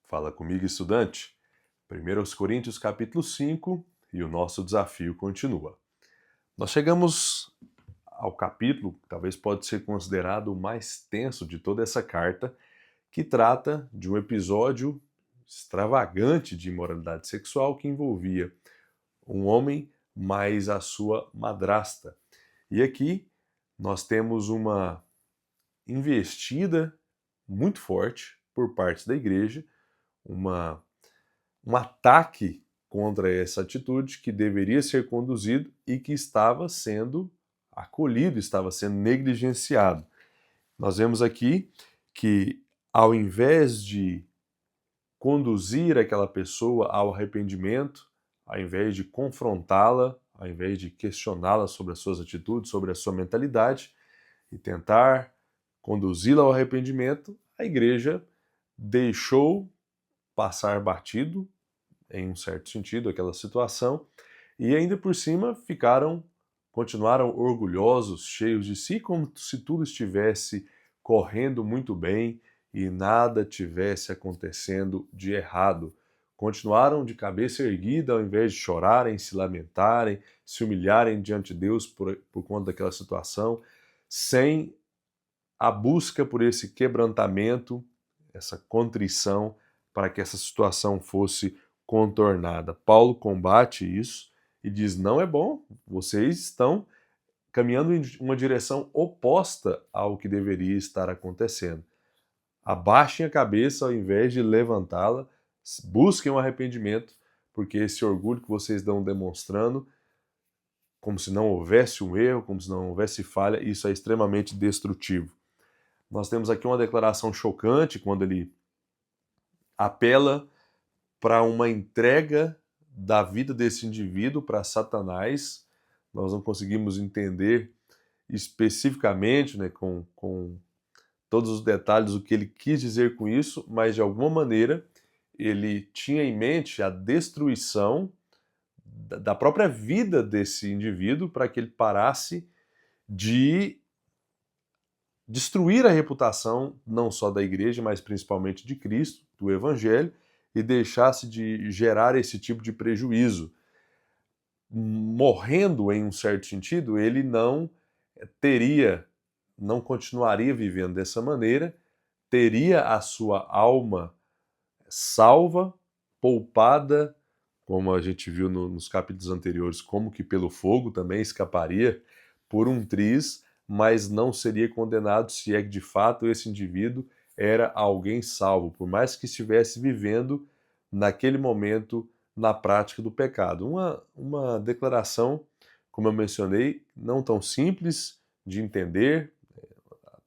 Fala comigo, estudante. 1 Coríntios capítulo 5 e o nosso desafio continua. Nós chegamos ao capítulo que talvez pode ser considerado o mais tenso de toda essa carta, que trata de um episódio extravagante de imoralidade sexual que envolvia um homem mais a sua madrasta. E aqui nós temos uma investida muito forte por parte da igreja, um ataque contra essa atitude que deveria ser conduzido e que estava sendo acolhido, estava sendo negligenciado. Nós vemos aqui que, ao invés de conduzir aquela pessoa ao arrependimento, ao invés de confrontá-la, ao invés de questioná-la sobre as suas atitudes, sobre a sua mentalidade e tentar conduzi-la ao arrependimento, a igreja deixou passar batido, em um certo sentido, aquela situação, e ainda por cima continuaram orgulhosos, cheios de si, como se tudo estivesse correndo muito bem e nada tivesse acontecendo de errado. Continuaram de cabeça erguida ao invés de chorarem, se lamentarem, se humilharem diante de Deus por conta daquela situação, sem a busca por esse quebrantamento, essa contrição, para que essa situação fosse contornada. Paulo combate isso e diz: não é bom, vocês estão caminhando em uma direção oposta ao que deveria estar acontecendo. Abaixem a cabeça ao invés de levantá-la, busquem um arrependimento, porque esse orgulho que vocês estão demonstrando, como se não houvesse um erro, como se não houvesse falha, isso é extremamente destrutivo. Nós temos aqui uma declaração chocante quando ele apela para uma entrega da vida desse indivíduo para Satanás. Nós não conseguimos entender especificamente, com todos os detalhes, o que ele quis dizer com isso, mas de alguma maneira ele tinha em mente a destruição da própria vida desse indivíduo para que ele parasse de destruir a reputação não só da igreja, mas principalmente de Cristo, do Evangelho, e deixasse de gerar esse tipo de prejuízo. Morrendo em um certo sentido, ele não continuaria vivendo dessa maneira, teria a sua alma salva, poupada, como a gente viu nos capítulos anteriores, como que pelo fogo também escaparia por um triz, mas não seria condenado se é que de fato esse indivíduo era alguém salvo, por mais que estivesse vivendo naquele momento na prática do pecado. Uma declaração, como eu mencionei, não tão simples de entender,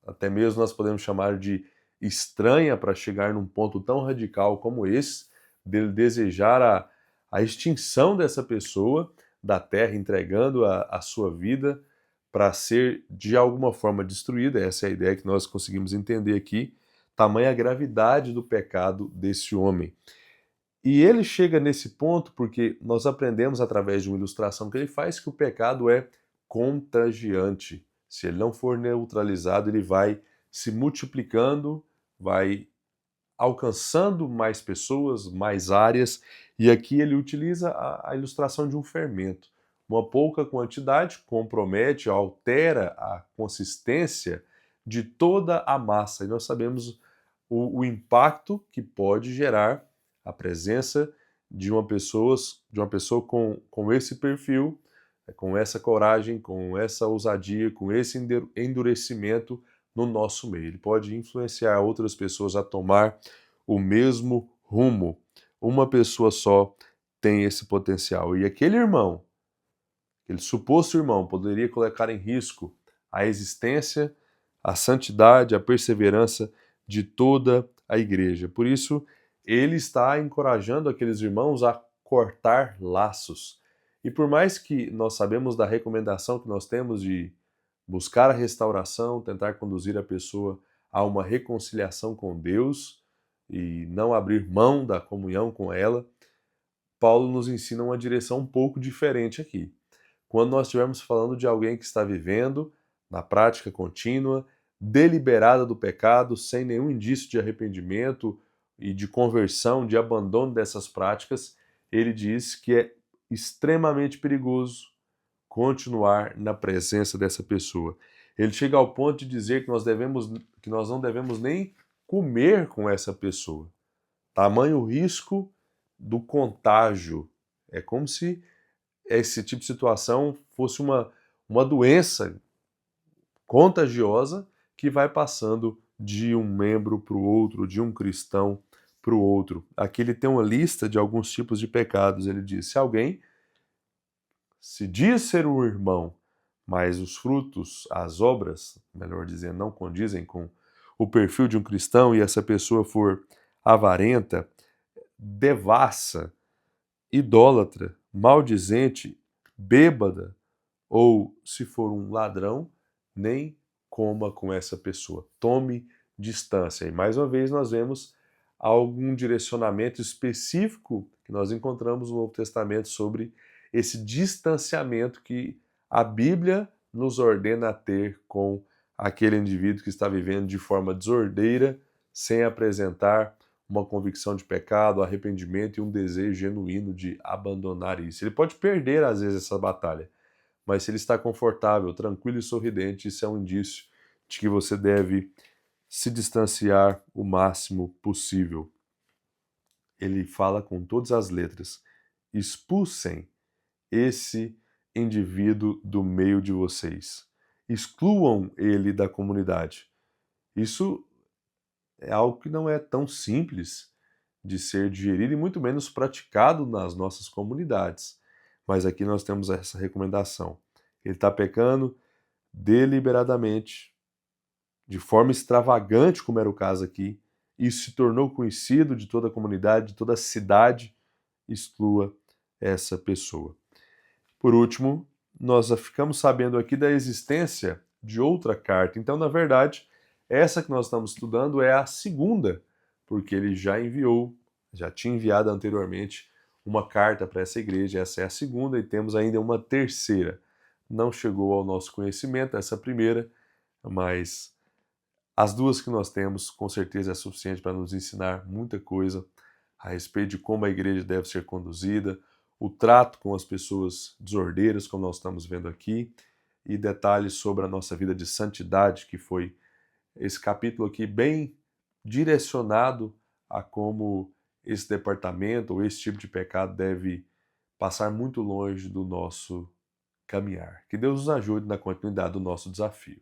até mesmo nós podemos chamar de estranha para chegar num ponto tão radical como esse, dele desejar a extinção dessa pessoa da terra, entregando a sua vida para ser de alguma forma destruída. Essa é a ideia que nós conseguimos entender aqui, tamanha a gravidade do pecado desse homem. E ele chega nesse ponto porque nós aprendemos através de uma ilustração que ele faz que o pecado é contagiante. Se ele não for neutralizado, ele vai se multiplicando, vai alcançando mais pessoas, mais áreas, e aqui ele utiliza a ilustração de um fermento. Uma pouca quantidade compromete, altera a consistência de toda a massa, e nós sabemos o impacto que pode gerar a presença de uma pessoa com esse perfil, com essa coragem, com essa ousadia, com esse endurecimento no nosso meio. Ele pode influenciar outras pessoas a tomar o mesmo rumo. Uma pessoa só tem esse potencial. E aquele irmão, aquele suposto irmão, poderia colocar em risco a existência, a santidade, a perseverança de toda a igreja. Por isso, ele está encorajando aqueles irmãos a cortar laços. E por mais que nós sabemos da recomendação que nós temos de buscar a restauração, tentar conduzir a pessoa a uma reconciliação com Deus e não abrir mão da comunhão com ela, Paulo nos ensina uma direção um pouco diferente aqui. Quando nós estivermos falando de alguém que está vivendo na prática contínua, deliberada do pecado, sem nenhum indício de arrependimento e de conversão, de abandono dessas práticas, ele diz que é extremamente perigoso continuar na presença dessa pessoa. Ele chega ao ponto de dizer que nós não devemos nem comer com essa pessoa. Tamanho o risco do contágio. É como se esse tipo de situação fosse uma doença contagiosa que vai passando de um membro para o outro, de um cristão para o outro. Aqui ele tem uma lista de alguns tipos de pecados. Ele diz: se alguém se diz ser um irmão, mas os frutos, as obras, melhor dizendo, não condizem com o perfil de um cristão e essa pessoa for avarenta, devassa, idólatra, maldizente, bêbada, ou se for um ladrão, nem coma com essa pessoa. Tome distância. E mais uma vez nós vemos algum direcionamento específico que nós encontramos no Novo Testamento sobre esse distanciamento que a Bíblia nos ordena a ter com aquele indivíduo que está vivendo de forma desordeira, sem apresentar uma convicção de pecado, arrependimento e um desejo genuíno de abandonar isso. Ele pode perder, às vezes, essa batalha, mas se ele está confortável, tranquilo e sorridente, isso é um indício de que você deve se distanciar o máximo possível. Ele fala com todas as letras: expulsem esse indivíduo do meio de vocês. Excluam ele da comunidade. Isso é algo que não é tão simples de ser digerido e muito menos praticado nas nossas comunidades. Mas aqui nós temos essa recomendação. Ele está pecando deliberadamente, de forma extravagante, como era o caso aqui. Isso se tornou conhecido de toda a comunidade, de toda a cidade. Exclua essa pessoa. Por último, nós ficamos sabendo aqui da existência de outra carta. Então, na verdade, essa que nós estamos estudando é a segunda, porque ele já tinha enviado anteriormente uma carta para essa igreja. Essa é a segunda e temos ainda uma terceira. Não chegou ao nosso conhecimento essa primeira, mas as duas que nós temos com certeza é suficiente para nos ensinar muita coisa a respeito de como a igreja deve ser conduzida, o trato com as pessoas desordeiras, como nós estamos vendo aqui, e detalhes sobre a nossa vida de santidade, que foi esse capítulo aqui bem direcionado a como esse departamento ou esse tipo de pecado deve passar muito longe do nosso caminhar. Que Deus nos ajude na continuidade do nosso desafio.